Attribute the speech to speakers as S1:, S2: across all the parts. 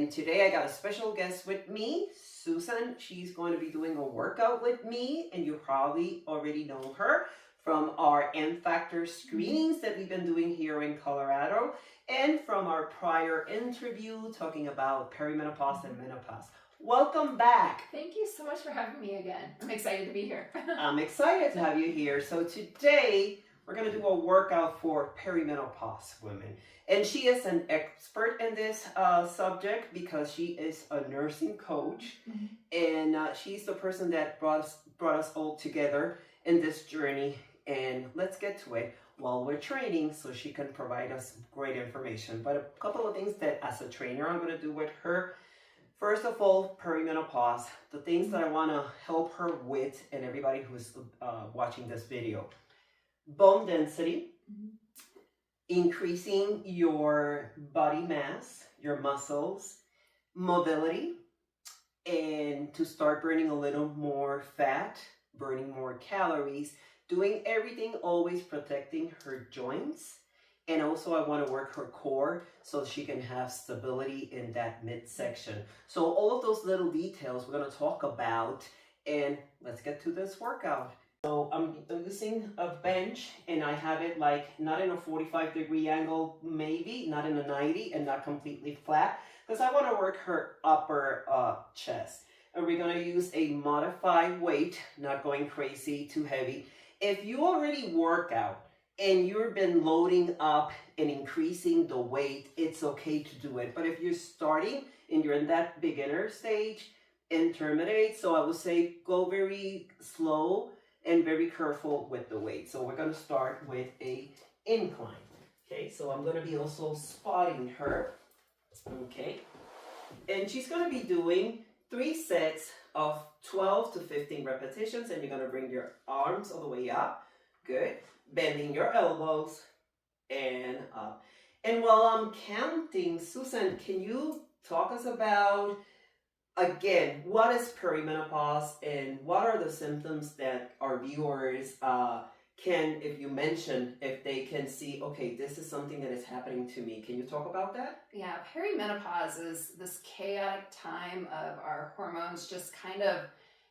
S1: And today I got a special guest with me, Susan. She's going to be doing a workout with me, and you probably already know her from our M Factor screenings that we've been doing here in Colorado, and from our prior interview talking about perimenopause and menopause. Welcome back.
S2: Thank you so much for having me again. I'm excited to be here.
S1: I'm excited to have you here. So today we're going to do a workout for perimenopause women. And she is an expert in this subject because she is a nursing coach. And she's the person that brought us all together in this journey. And let's get to it while we're training so she can provide us great information. But a couple of things that as a trainer I'm going to do with her. First of all, perimenopause, the things that I want to help her with and everybody who's watching this video. Bone density, increasing your body mass, your muscles, mobility, and to start burning a little more fat, burning more calories, doing everything always protecting her joints. And also I want to work her core so she can have stability in that midsection. So all of those little details we're going to talk about, and let's get to this workout. So I'm using a bench, and I have it like not in a 45-degree angle, maybe not in a 90, and not completely flat, because I want to work her upper chest. And we're going to use a modified weight, not going crazy, too heavy. If you already work out and you've been loading up and increasing the weight, it's okay to do it. But if you're starting and you're in that beginner stage, intermediate, so I would say go very slow and very careful with the weight. So we're going to start with a incline. Okay, so I'm going to be also spotting her. Okay, and she's going to be doing 3 sets of 12 to 15 repetitions, and you're going to bring your arms all the way up. Good. Bending your elbows and up. And while I'm counting, Susan, can you talk us about, again, what is perimenopause and what are the symptoms that our viewers can, if you mention, if they can see, okay, this is something that is happening to me. Can you talk about that?
S2: Yeah, perimenopause is this chaotic time of our hormones just kind of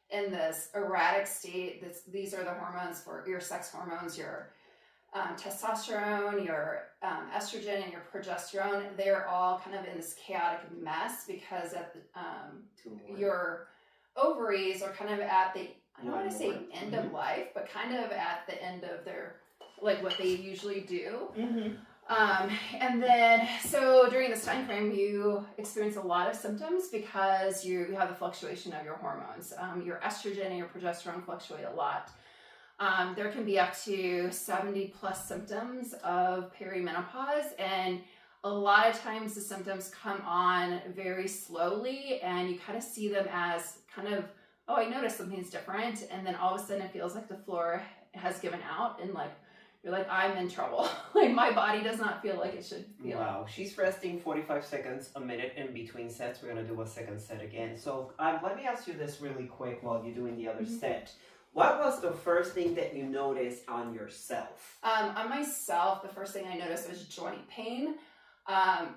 S2: in this erratic state. These are the hormones for your sex hormones, your testosterone, your estrogen, and your progesterone. They're all kind of in this chaotic mess because at the, your ovaries are kind of at the, I don't want to say end of life, but kind of at the end of their, like what they usually do. And then, so during this time frame, you experience a lot of symptoms because you have the fluctuation of your hormones. Your estrogen and your progesterone fluctuate a lot. There can be up to 70 plus symptoms of perimenopause, and a lot of times the symptoms come on very slowly, and you kind of see them as kind of, oh, I noticed something's different, and then all of a sudden it feels like the floor has given out, and like you're like, I'm in trouble. Like my body does not feel like it should feel.
S1: Wow, she's resting 45 seconds a minute in between sets. We're going to do a second set again. So let me ask you this really quick while you're doing the other set. What was the first thing that you noticed on yourself?
S2: On myself, the first thing I noticed was joint pain.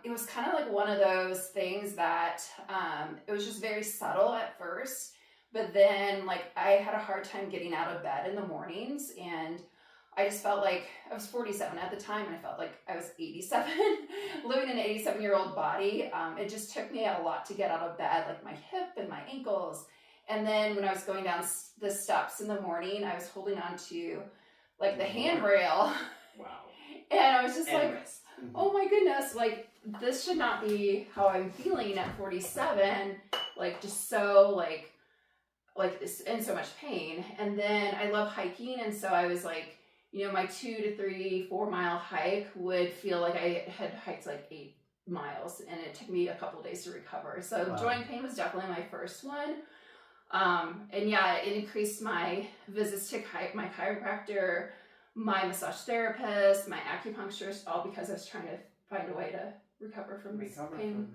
S2: It was kind of like one of those things that it was just very subtle at first, but then like I had a hard time getting out of bed in the mornings, and I just felt like I was 47 at the time, and I felt like I was 87, living in an 87-year-old body. It just took me a lot to get out of bed, like my hip and my ankles. And then when I was going down the steps in the morning, I was holding on to like the handrail. Wow. And I was just like, oh my goodness, like this should not be how I'm feeling at 47. Like just so like in so much pain. And then I love hiking. And so I was like, you know, my 2 to 3, 4 mile hike would feel like I had hiked like 8 miles, and it took me a couple of days to recover. So joint pain was definitely my first one. And yeah, it increased my visits to my chiropractor, my massage therapist, my acupuncturist, all because I was trying to find a way to recover from this pain.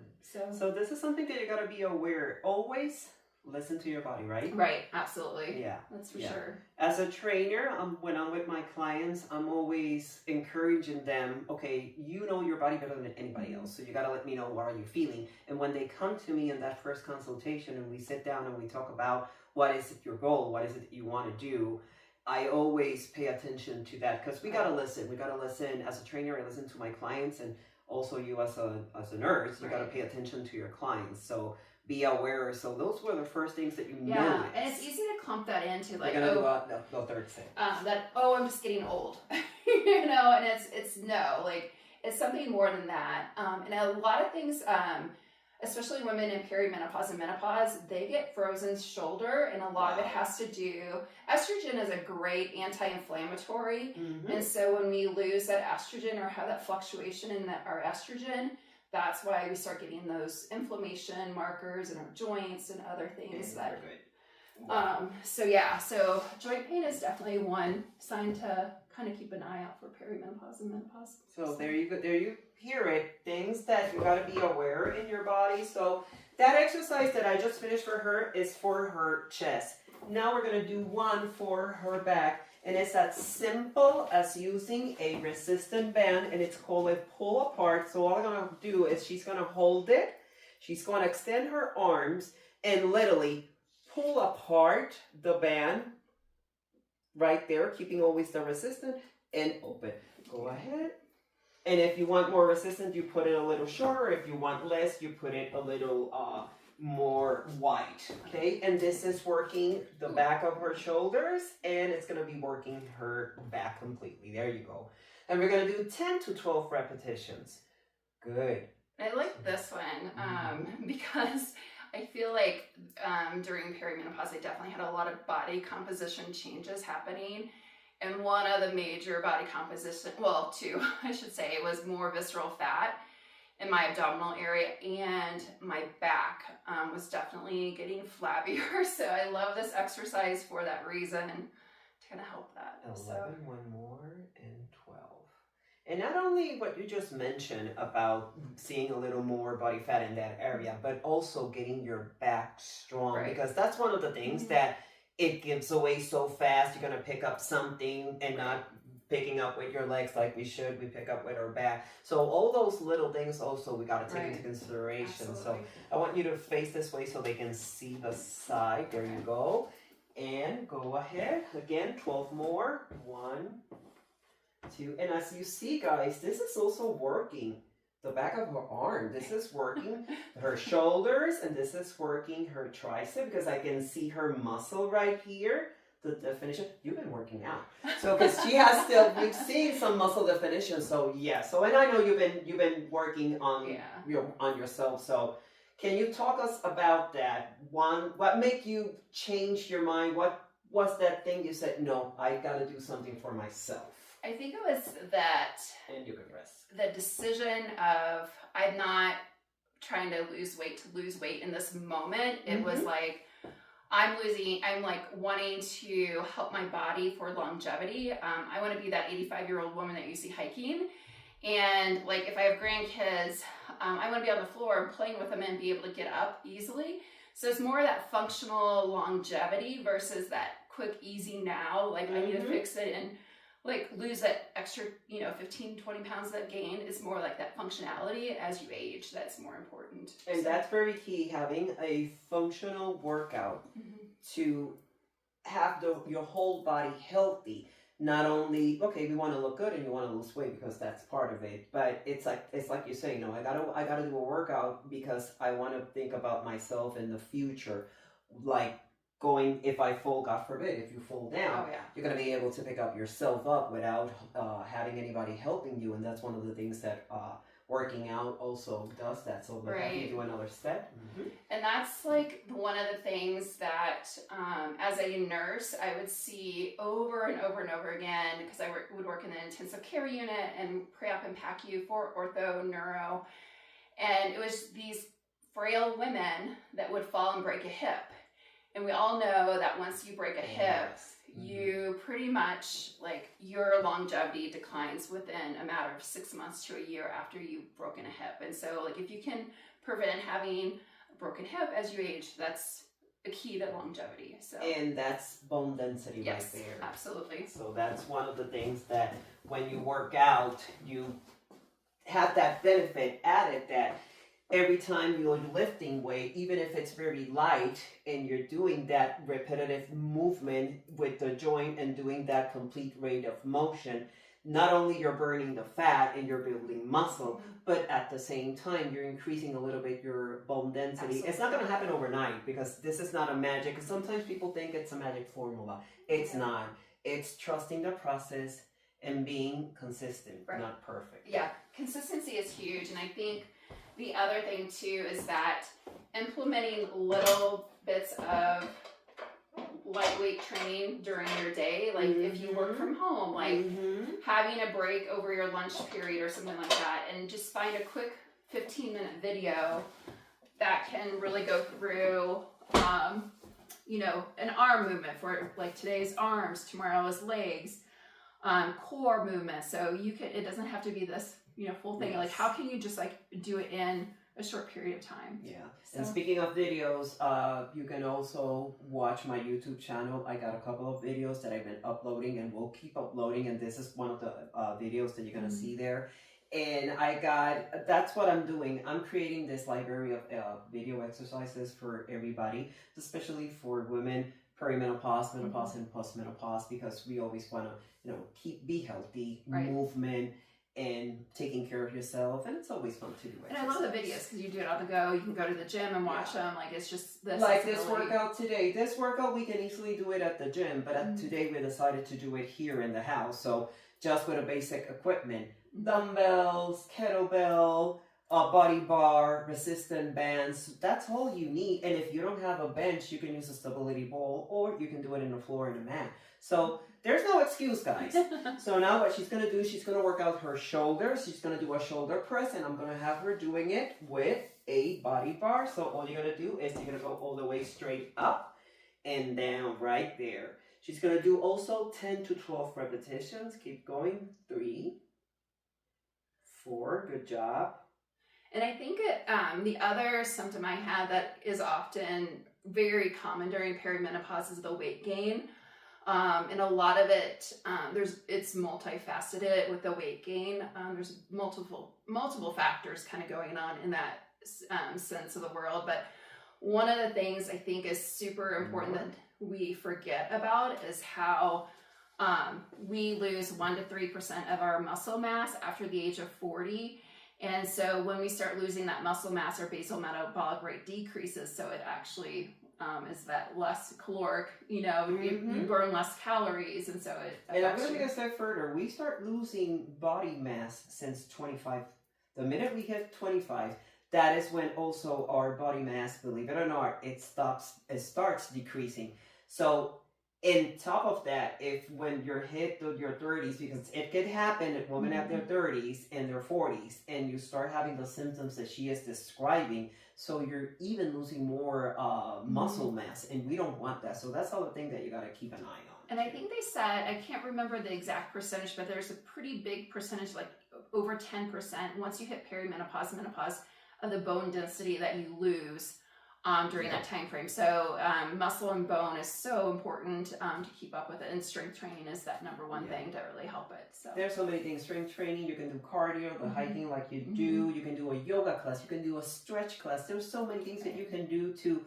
S1: So this is something that you got to be aware. Always listen to your body, right?
S2: Right, absolutely.
S1: Yeah.
S2: That's for
S1: Yeah.
S2: sure.
S1: As a trainer, when I'm with my clients, I'm always encouraging them, okay, you know your body better than anybody else. So you got to let me know what are you feeling. And when they come to me in that first consultation and we sit down and we talk about what is your goal, what is it that you want to do, I always pay attention to that because we got to listen. We got to listen. As a trainer, I listen to my clients, and also you as a nurse, you got to pay attention to your clients. So be aware. So those were the first things that you notice.
S2: And it's easy to clump that into like,
S1: you're gonna do the third thing.
S2: I'm just getting old, you know, and it's no, like it's something more than that. And a lot of things, especially women in perimenopause and menopause, they get frozen shoulder, and a lot of it has to do, estrogen is a great anti-inflammatory. And so when we lose that estrogen or have that fluctuation in our estrogen, that's why we start getting those inflammation markers in our joints and other things so joint pain is definitely one sign to kind of keep an eye out for perimenopause and menopause.
S1: So there you go. There you hear it. Things that you got to be aware in your body. So that exercise that I just finished for her is for her chest. Now we're going to do one for her back. And it's as simple as using a resistant band, and it's called a pull apart. So all I'm going to do is she's going to hold it. She's going to extend her arms and literally pull apart the band right there, keeping always the resistance, and open. Go ahead. And if you want more resistance, you put it a little shorter. If you want less, you put it a little more wide. Okay, and this is working the back of her shoulders, and it's going to be working her back completely. There you go. And we're going to do 10 to 12 repetitions. Good.
S2: I like this one because I feel like during perimenopause, I definitely had a lot of body composition changes happening. And one of the major body composition, well, two, I should say, was more visceral fat in my abdominal area, and my back was definitely getting flabbier. So I love this exercise for that reason to kind of help that.
S1: 11, one more, and 12. And not only what you just mentioned about seeing a little more body fat in that area, but also getting your back strong, because that's one of the things that it gives away so fast. You're going to pick up something and not picking up with your legs like we should. We pick up with our back. So all those little things also we got to take into consideration. Absolutely. So I want you to face this way so they can see the side. There you go. And go ahead. Again, 12 more. 1, 2. And as you see, guys, this is also working the back of her arm. This is working her shoulders, and this is working her tricep, because I can see her muscle right here. The definition. You've been working out, so because she has still, we've seen some muscle definition. So yeah. So and I know you've been working on on yourself. So can you talk us about that? One, what made you change your mind? What was that thing you said? No, I got to do something for myself.
S2: I think it was that. And you can rest. The decision of I'm not trying to lose weight in this moment. It was like, I'm like wanting to help my body for longevity. I want to be that 85-year-old woman that you see hiking. And like, if I have grandkids, I want to be on the floor and playing with them and be able to get up easily. So it's more of that functional longevity versus that quick, easy now. Like I need to fix it and like lose that extra, 15, 20 pounds that gain. Is more like that functionality as you age. That's more important.
S1: And that's very key, having a functional workout to have your whole body healthy. Not only, okay, we want to look good and you want to lose weight because that's part of it, but it's like you're saying, no, I gotta do a workout because I want to think about myself in the future. Like going, if I fall, God forbid, if you fall down, you're going to be able to pick up yourself up without having anybody helping you. And that's one of the things that working out also does that. So have you do another step.
S2: And that's like one of the things that as a nurse, I would see over and over and over again, because I would work in the intensive care unit and pre-op and PACU for ortho, neuro. And it was these frail women that would fall and break a hip. And we all know that once you break a hip, you pretty much, like, your longevity declines within a matter of 6 months to a year after you've broken a hip. And so, like, if you can prevent having a broken hip as you age, that's a key to longevity. So,
S1: and that's bone density right
S2: yes,
S1: there.
S2: absolutely.
S1: So that's one of the things that when you work out, you have that benefit added that every time you're lifting weight, even if it's very light and you're doing that repetitive movement with the joint and doing that complete range of motion, not only you're burning the fat and you're building muscle, but at the same time you're increasing a little bit your bone density. Absolutely. It's not going to happen overnight because this is not a magic. Sometimes people think it's a magic formula. It's not. It's trusting the process and being consistent, not perfect.
S2: Yeah, consistency is huge. And I think the other thing too is that implementing little bits of lightweight training during your day, like if you work from home, like having a break over your lunch period or something like that, and just find a quick 15-minute video that can really go through you know, an arm movement for like today's arms, tomorrow's legs, core movement. So you can, it doesn't have to be this, you know, full thing. Like how can you just like do it in a short period of time?
S1: Yeah. So. And speaking of videos, you can also watch my YouTube channel. I got a couple of videos that I've been uploading and will keep uploading. And this is one of the videos that you're going to see there. And that's what I'm doing. I'm creating this library of video exercises for everybody, especially for women, perimenopause, menopause, and postmenopause, because we always want to, you know, be healthy, movement, and taking care of yourself. And it's always fun to do it.
S2: And I love the videos because you do it on the go. You can go to the gym and watch them. Like it's just this.
S1: Like this workout today. This workout, we can easily do it at the gym, but today we decided to do it here in the house. So just with a basic equipment. Dumbbells, kettlebell, a body bar, resistant bands. That's all you need. And if you don't have a bench, you can use a stability ball, or you can do it in the floor in a mat. So there's no excuse, guys. So now what she's going to do, she's going to work out her shoulders. She's going to do a shoulder press, and I'm going to have her doing it with a body bar. So all you're going to do is you're going to go all the way straight up and down right there. She's going to do also 10 to 12 repetitions. Keep going. 3, 4, good job.
S2: And I think the other symptom I have that is often very common during perimenopause is the weight gain. And a lot of it, it's multifaceted with the weight gain. There's multiple factors kind of going on in that sense of the world. But one of the things I think is super important that we forget about is how we lose 1 to 3% of our muscle mass after the age of 40. And so when we start losing that muscle mass, our basal metabolic rate decreases. So it actually is that less caloric, you know, you burn less calories. And so
S1: and I'm going to take a step further. We start losing body mass since 25. The minute we hit 25, that is when also our body mass, believe it or not, it starts decreasing. So in top of that, if when you're hit your 30s, because it could happen at women at their 30s and their 40s, and you start having the symptoms that she is describing, so you're even losing more muscle mass, and we don't want that. So that's the thing that you got to keep an eye on.
S2: And I think they said, I can't remember the exact percentage, but there's a pretty big percentage, like over 10%, once you hit perimenopause, menopause, of the bone density that you lose during that time frame. So muscle and bone is so important to keep up with it, and strength training is that number one thing to really help it. So
S1: there's so many things. Strength training, you can do cardio, the hiking like you do, you can do a yoga class, you can do a stretch class. There's so many things that you can do to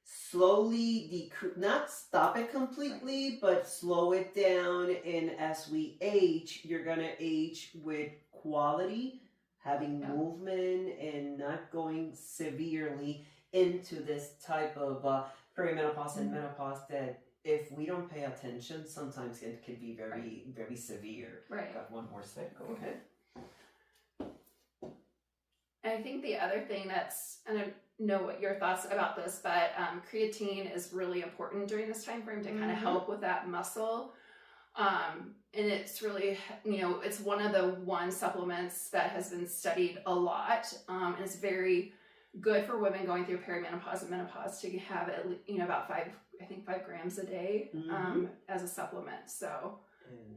S1: slowly decrease, not stop it completely, but slow it down. And as we age, you're gonna age with quality, having movement, and not going severely into this type of perimenopause and menopause that if we don't pay attention, sometimes it can be very, very severe.
S2: Right.
S1: Got one more set. Go ahead.
S2: And I think the other thing I don't know what your thoughts about this, but creatine is really important during this time frame to kind of help with that muscle. And it's really, you know, it's one of the supplements that has been studied a lot. And it's very good for women going through perimenopause and menopause to have it, you know, about 5 grams a day as a supplement. So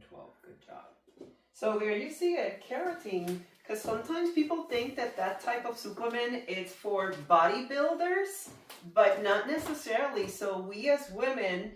S1: 12, good job. So there you see it, keratin Because sometimes people think that that type of supplement is for bodybuilders, but not necessarily. So we as women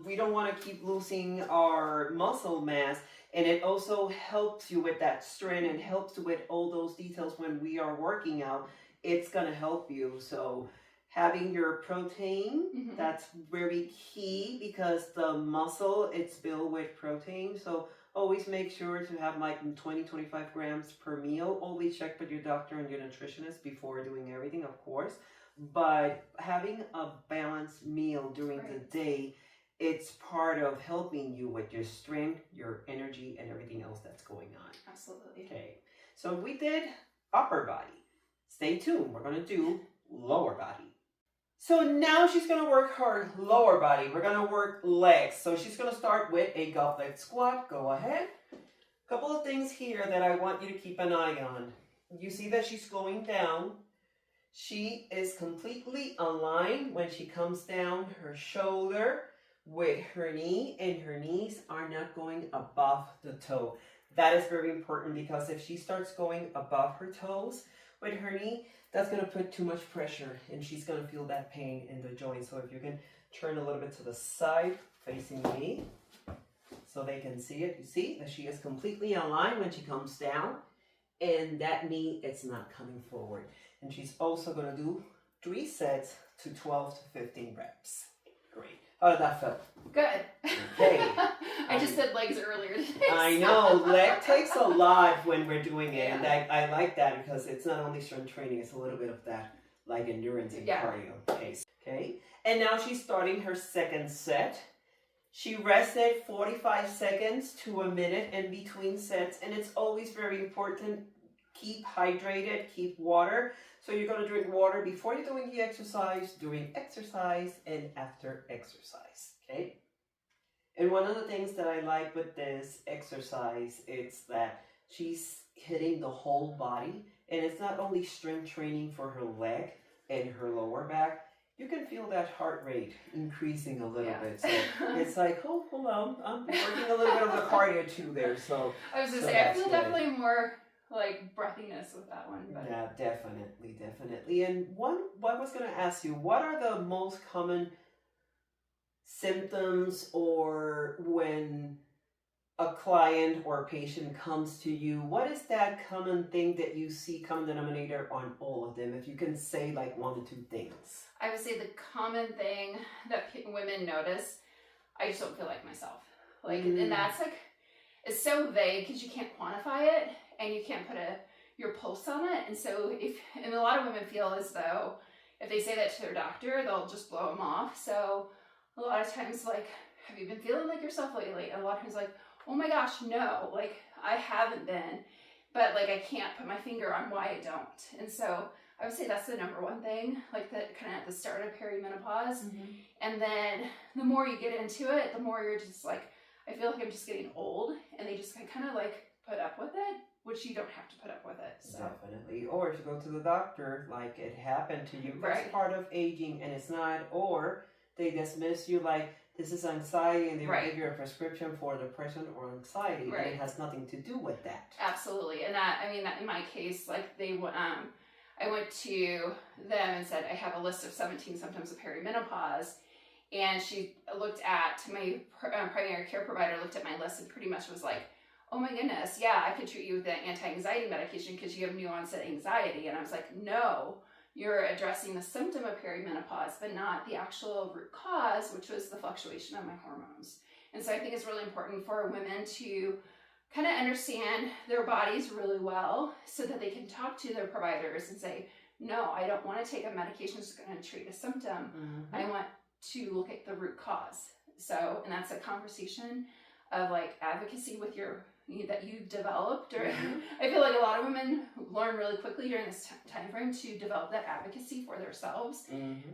S1: we don't want to keep losing our muscle mass, and it also helps you with that strength and helps with all those details when we are working out. It's gonna help you. So having your protein, that's very key because the muscle, it's built with protein. So always make sure to have like 20-25 grams per meal. Always check with your doctor and your nutritionist before doing everything, of course. But having a balanced meal during the day, it's part of helping you with your strength, your energy, and everything else that's going on.
S2: Absolutely.
S1: Okay, so we did upper body. Stay tuned, we're gonna do lower body. So now she's gonna work her lower body. We're gonna work legs. So she's gonna start with a goblet squat. Go ahead. A couple of things here that I want you to keep an eye on. You see that she's going down. She is completely aligned when she comes down, her shoulder with her knee, and her knees are not going above the toe. That is very important because if she starts going above her toes with her knee, that's going to put too much pressure and she's going to feel that pain in the joint. So if you can turn a little bit to the side facing me so they can see it. You see that she is completely aligned when she comes down, and that knee, it's not coming forward. And she's also going to do 3 sets to 12 to 15 reps. Great. How did that feel?
S2: Good.
S1: Okay.
S2: I just did legs earlier today.
S1: I know. Leg takes a lot when we're doing it. And I like that because it's not only strength training, it's a little bit of that like endurance and cardio. Okay. And now she's starting her second set. She rested 45 seconds to a minute in between sets. And it's always very important. Keep hydrated, keep water. So you're going to drink water before you're doing the exercise, during exercise, and after exercise, okay? And one of the things that I like with this exercise is that she's hitting the whole body, and it's not only strength training for her leg and her lower back. You can feel that heart rate increasing a little bit. So it's like, oh, hold on, I'm working a little bit of the cardio too there. So
S2: I was going to say, I feel definitely more like breathiness with that one. But.
S1: Yeah, definitely. And what I was going to ask you, what are the most common symptoms, or when a client or a patient comes to you, what is that common thing that you see, common denominator on all of them? If you can say like 1 or 2 things.
S2: I would say the common thing that women notice, I just don't feel like myself. Like, and that's like, it's so vague because you can't quantify it and you can't put your pulse on it. And so and a lot of women feel as though if they say that to their doctor, they'll just blow them off. So a lot of times, like, have you been feeling like yourself lately? And a lot of times like, oh my gosh, no, like I haven't been, but like I can't put my finger on why I don't. And so I would say that's the number one thing, like the kind of at the start of perimenopause. And then the more you get into it, the more you're just like, I feel like I'm just getting old, and they just kind of like put up with it, which you don't have to put up with it. So. Definitely.
S1: Or if you go to the doctor, like it happened to you, that's part of aging and it's not, or they dismiss you like this is anxiety and they will give you a prescription for depression or anxiety, and it has nothing to do with that.
S2: Absolutely. And that, I mean, that in my case, like I went to them and said, I have a list of 17 symptoms of perimenopause. And she looked at, my primary care provider looked at my list and pretty much was like, oh my goodness, yeah, I could treat you with the anti-anxiety medication because you have new onset anxiety. And I was like, no, you're addressing the symptom of perimenopause, but not the actual root cause, which was the fluctuation of my hormones. And so I think it's really important for women to kind of understand their bodies really well so that they can talk to their providers and say, no, I don't want to take a medication that's going to treat a symptom. I want to look at the root cause. So, and that's a conversation of like advocacy with that you've developed. Or I feel like a lot of women learn really quickly during this time frame to develop that advocacy for themselves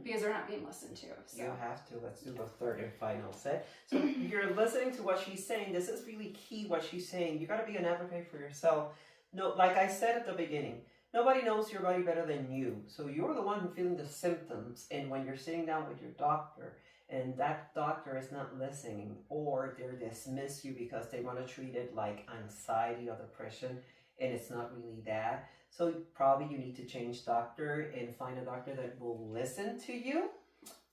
S2: because they're not being listened to. So. You
S1: have to. Let's do the third and final set. So you're listening to what she's saying. This is really key what she's saying. You got to be an advocate for yourself. No, like I said at the beginning, nobody knows your body better than you. So you're the one who's feeling the symptoms. And when you're sitting down with your doctor and that doctor is not listening, or they dismiss you because they want to treat it like anxiety or depression, and it's not really that. So probably you need to change doctor and find a doctor that will listen to you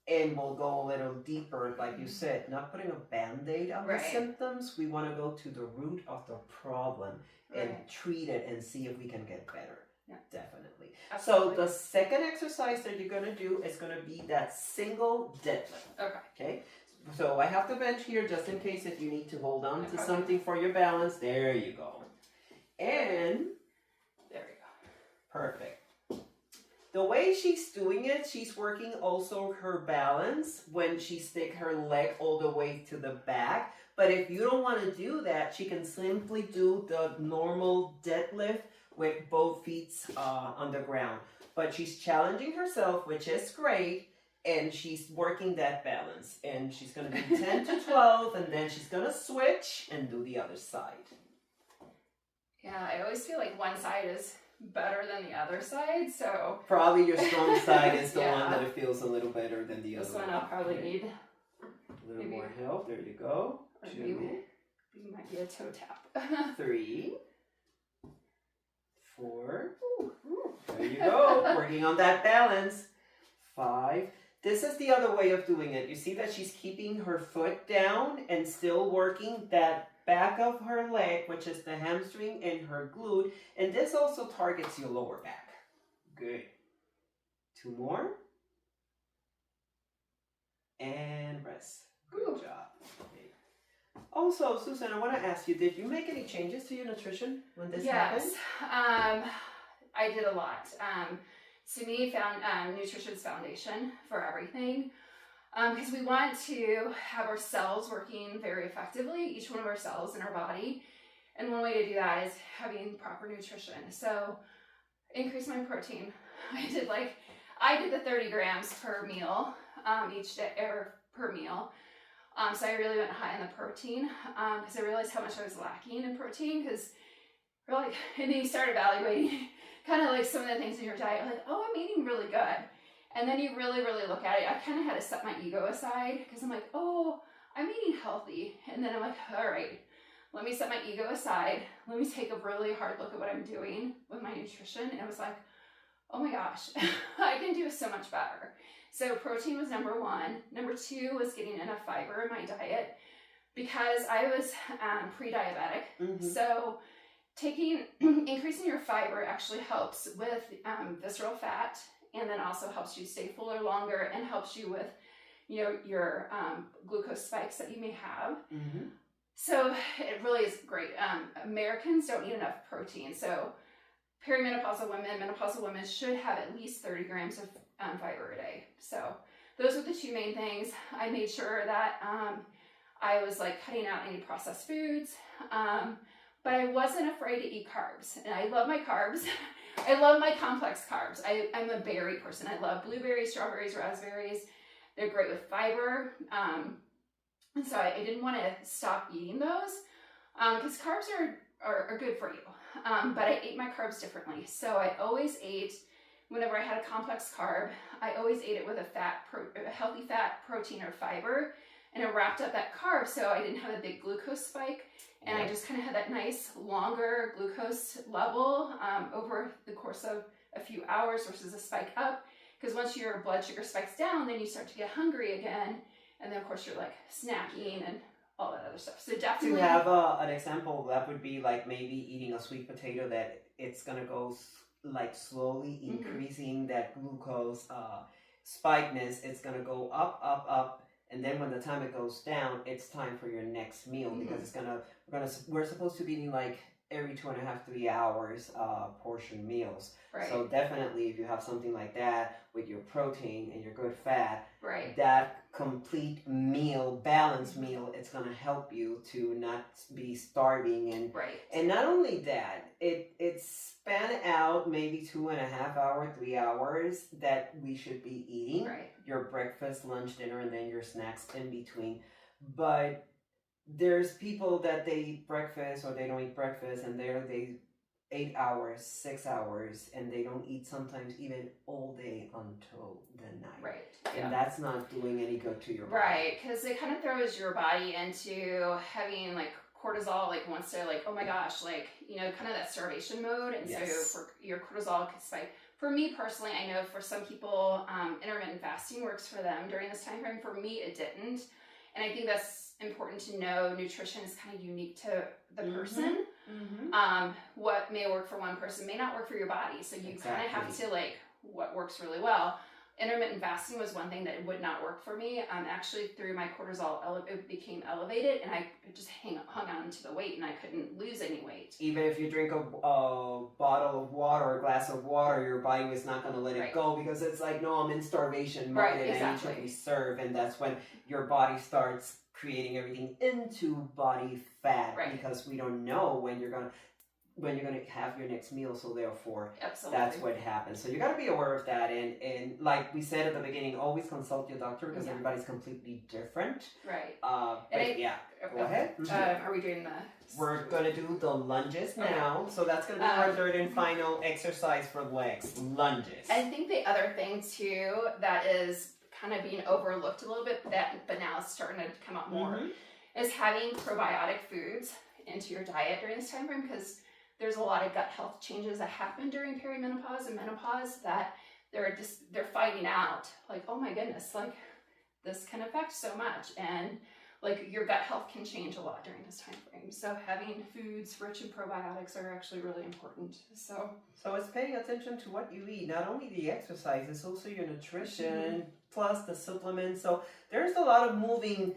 S1: and will go a little deeper, like you said, not putting a Band-Aid on the symptoms. We want to go to the root of the problem and treat it and see if we can get better. Yeah, definitely. Absolutely. So the second exercise that you're going to do is going to be that single deadlift. Okay. So I have the bench here just in case if you need to hold on to something for your balance. There you go. And there we go. Perfect. The way she's doing it, she's working also her balance when she stick her leg all the way to the back. But if you don't want to do that, she can simply do the normal deadlift with both feet on the ground. But she's challenging herself, which is great, and she's working that balance. And she's going to do 10 to 12, and then she's going to switch and do the other side.
S2: Yeah, I always feel like one side is better than the other side, so
S1: probably your strong side is the one that it feels a little better than the other one.
S2: This one I'll probably need
S1: a little more help. There you go. 2.
S2: You might be a toe tap.
S1: 3, 4. There you go. Working on that balance. 5. This is the other way of doing it. You see that she's keeping her foot down and still working that back of her leg, which is the hamstring and her glute, and this also targets your lower back. Good. 2 more. And rest. Good job. Okay. Also, Suzanne, I want to ask you, did you make any changes to your nutrition when this happened?
S2: Yes. I did a lot. To me, nutrition's foundation for everything. Because we want to have our cells working very effectively, each one of our cells in our body. And one way to do that is having proper nutrition. So increase my protein. I did the 30 grams per meal each day, or per meal. So I really went high on the protein because I realized how much I was lacking in protein. Because and then you start evaluating kind of like some of the things in your diet. Like, oh, I'm eating really good. And then you really, really look at it. I kind of had to set my ego aside because I'm like, oh, I'm eating healthy. And then I'm like, all right, let me set my ego aside. Let me take a really hard look at what I'm doing with my nutrition. And I was like, oh my gosh, I can do so much better. So protein was number 1. Number 2 was getting enough fiber in my diet because I was pre-diabetic. Mm-hmm. So increasing your fiber actually helps with visceral fat, and then also helps you stay fuller longer and helps you with, your glucose spikes that you may have. Mm-hmm. So it really is great. Americans don't eat enough protein. So perimenopausal women, menopausal women should have at least 30 grams of fiber a day. So those were the 2 main things. I made sure that I was cutting out any processed foods. But I wasn't afraid to eat carbs. And I love my carbs. I love my complex carbs. I'm a berry person. I love blueberries, strawberries, raspberries. They're great with fiber. And so I didn't want to stop eating those because carbs are good for you. But I ate my carbs differently. So I always ate, whenever I had a complex carb, I always ate it with a healthy fat, protein, or fiber. And I wrapped up that carb so I didn't have a big glucose spike. And I just kind of had that nice longer glucose level over the course of a few hours versus a spike up. Because once your blood sugar spikes down, then you start to get hungry again. And then, of course, you're snacking and all that other stuff. So definitely.
S1: To have an example, that would be maybe eating a sweet potato that it's going to go slowly increasing that glucose spikeness. It's going to go up, up, up. And then when the time it goes down, it's time for your next meal because we're supposed to be eating every 2.5, 3 hours portion meals. Right. So definitely if you have something like that with your protein and your good fat, that complete meal, balanced meal, it's going to help you to not be starving. And not only that, it's span out maybe 2.5 hours, 3 hours that we should be eating your breakfast, lunch, dinner, and then your snacks in between. But there's people that they eat breakfast or they don't eat breakfast and they 8 hours, 6 hours, and they don't eat sometimes even all day until the night. Right. And that's not doing any good to your body.
S2: Right, because it kind of throws your body into having cortisol like wants to like, oh my gosh, like, you know, kind of that starvation mode. And
S1: Yes.
S2: so for your cortisol could spike. For me personally, I know for some people, intermittent fasting works for them during this time frame. For me, it didn't. And I think that's important to know. Nutrition is kind of unique to the person. What may work for one person may not work for your body. So you kind of have to like what works really well. Intermittent fasting was one thing that would not work for me. Actually, through my cortisol, it became elevated, and I just hung on to the weight, and I couldn't lose any weight.
S1: Even if you drink a bottle of water or a glass of water, your body was not going to let it go, because it's like, no, I'm in starvation mode, and I need to reserve, and that's when your body starts creating everything into body fat, because we don't know when you're going to have your next meal, so therefore that's what happens. So you got to be aware of that, and like we said at the beginning, always consult your doctor, because everybody's completely different. Go ahead.
S2: Are we doing the...
S1: We're going to do the lunges now. So that's going to be our third and final exercise for legs, lunges.
S2: I think the other thing too that is kind of being overlooked a little bit, but now it's starting to come up more, is having probiotic foods into your diet during this time frame, because there's a lot of gut health changes that happen during perimenopause and menopause that they're finding out, like, oh my goodness, like this can affect so much, and like your gut health can change a lot during this time frame. So having foods rich in probiotics are actually really important. So
S1: it's paying attention to what you eat, not only the exercise, it's also your nutrition plus the supplements. So there's a lot of moving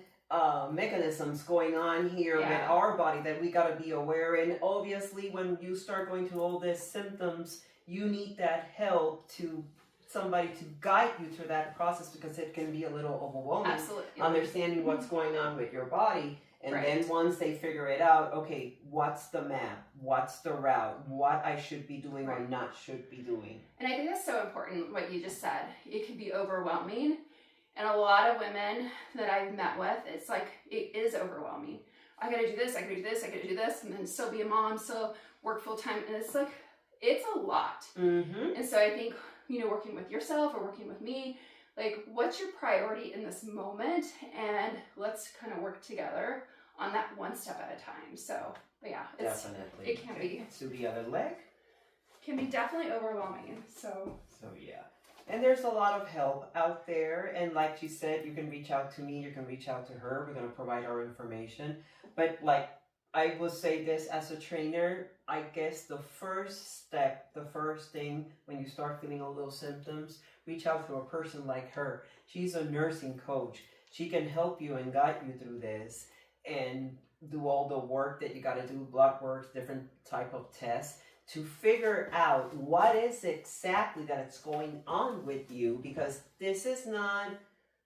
S1: mechanisms going on here with our body that we got to be aware. And obviously, when you start going through all these symptoms, you need that help to somebody to guide you through that process, because it can be a little overwhelming. Understanding what's going on with your body. And then once they figure it out, okay, what's the map? What's the route? What I should be doing or not should be doing.
S2: And I think that's so important, what you just said. It can be overwhelming. And a lot of women that I've met with, it's like, it is overwhelming. I gotta do this, I gotta do this, I gotta do this, and then still be a mom, still work full time. And it's like, it's a lot. And so I think, you know, working with yourself or working with me, like, what's your priority in this moment? And let's kind of work together on that one step at a time. So, but yeah, it can be.
S1: To the other leg?
S2: Can be definitely overwhelming. So
S1: yeah. And there's a lot of help out there. And like you said, you can reach out to me, you can reach out to her. We're going to provide our information. But like, I will say this as a trainer, I guess the first step, the first thing when you start feeling all those symptoms, reach out to a person like her. She's a nursing coach. She can help you and guide you through this and do all the work that you got to do, blood work, different type of tests, to figure out what is exactly that it's going on with you, because this is not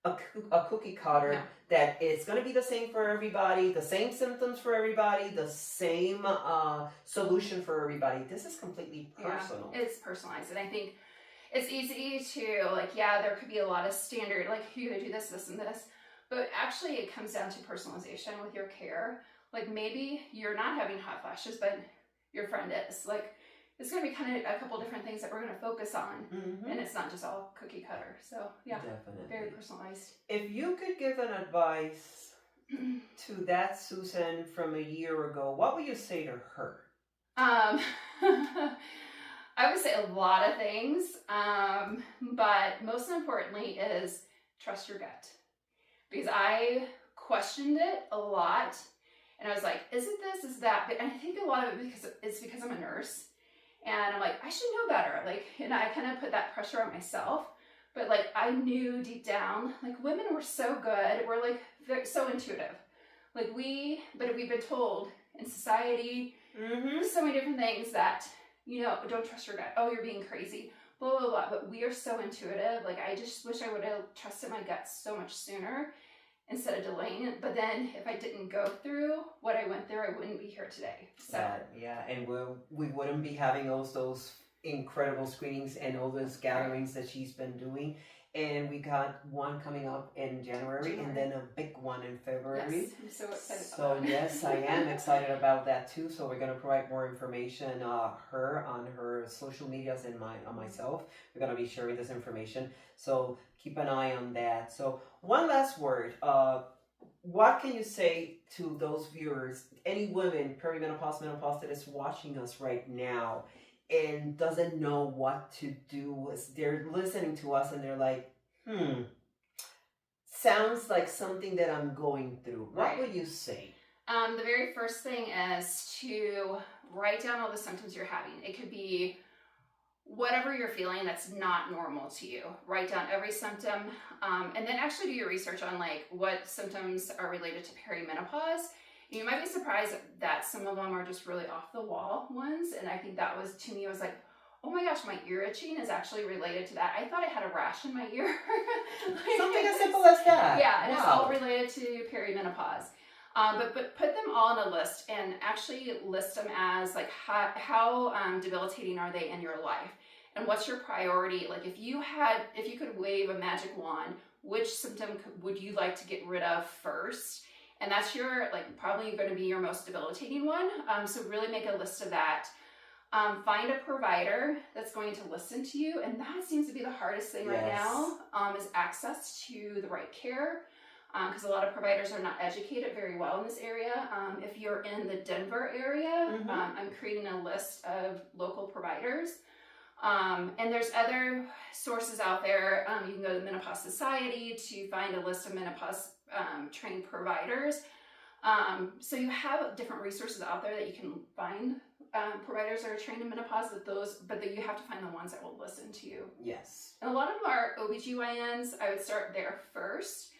S1: a cookie cutter that it's going to be the same for everybody, the same symptoms for everybody, the same solution for everybody. This is completely personal.
S2: Yeah, it's personalized. And I think it's easy to, like, there could be a lot of standard, like, you're going to do this, this, and this. But actually, it comes down to personalization with your care. Like, maybe you're not having hot flashes, but your friend is. Like, it's going to be kind of a couple different things that we're going to focus on. And it's not just all cookie cutter. So, yeah, definitely very personalized.
S1: If you could give an advice to that Susan from a year ago, what would you say to her?
S2: I would say a lot of things. But most importantly is trust your gut. Because I questioned it a lot. And I was like, is it this, is that? But I think a lot of it is because I'm a nurse. And I'm like, I should know better. Like, and I kind of put that pressure on myself. But like, I knew deep down, like, women were so good. We're like, so intuitive. Like, but we've been told in society, so many different things that, you know, don't trust your gut. Oh, you're being crazy. Blah, blah, blah. But we are so intuitive. Like, I just wish I would have trusted my gut so much sooner, instead of delaying it. But then if I didn't go through what I went through, I wouldn't be here today. So
S1: and we wouldn't be having those incredible screenings and all those gatherings that she's been doing. And we got one coming up in January. And then a big one in February.
S2: Yes, I'm so excited
S1: about that. Yes, I am excited about that too. So we're going to provide more information on her social medias and on myself. We're going to be sharing this information. So keep an eye on that. So one last word. what can you say to those viewers, any women, perimenopause, menopause, that is watching us right now and doesn't know what to do? They're listening to us and they're like, sounds like something that I'm going through. What would you say?
S2: The very first thing is to write down all the symptoms you're having. It could be whatever you're feeling that's not normal to you. Write down every symptom, and then actually do your research on like what symptoms are related to perimenopause. You might be surprised that some of them are just really off the wall ones, and I think that was, to me, it was like, oh my gosh, my ear itching is actually related to that. I thought I had a rash in my ear.
S1: Like, something as simple as that.
S2: Yeah, and it's all related to perimenopause. But put them all in a list and actually list them as like how debilitating are they in your life, and what's your priority. Like if you could wave a magic wand, which symptom would you like to get rid of first? And that's your probably going to be your most debilitating one. So really make a list of that. Find a provider that's going to listen to you, and that seems to be the hardest thing right now, is access to the right care. Because a lot of providers are not educated very well in this area. If you're in the Denver area, I'm creating a list of local providers. And there's other sources out there. You can go to the Menopause Society to find a list of menopause trained providers. So you have different resources out there that you can find providers that are trained in menopause, but that you have to find the ones that will listen to you.
S1: Yes.
S2: And a lot of them are OBGYNs. I would start there first.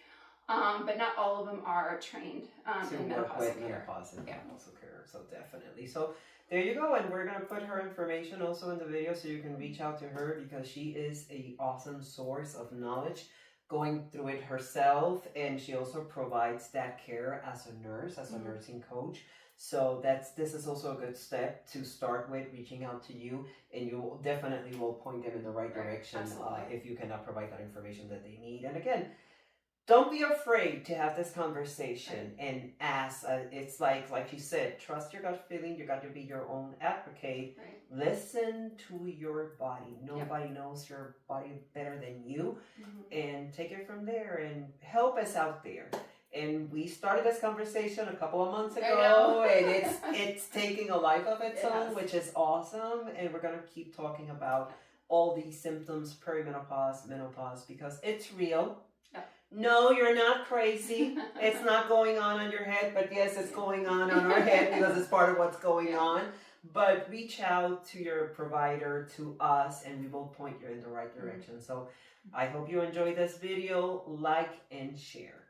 S2: But not all of them are trained in menopausal
S1: care. So definitely. So there you go. And we're going to put her information also in the video so you can reach out to her, because she is an awesome source of knowledge going through it herself. And she also provides that care as a nurse, as a nursing coach. So this is also a good step to start with, reaching out to you, and you definitely will point them in the right direction if you cannot provide that information that they need. And again, don't be afraid to have this conversation and ask. It's like you said, trust your gut feeling. You got to be your own advocate. Listen to your body. Nobody knows your body better than you. And take it from there and help us out there. And we started this conversation a couple of months ago, and it's taking a life of its own, which is awesome. And we're going to keep talking about all these symptoms, perimenopause, menopause, because it's real. No, you're not crazy. It's not going on your head, but yes, it's going on our head because it's part of what's going on. But reach out to your provider, to us, and we will point you in the right direction. So I hope you enjoyed this video. Like and share.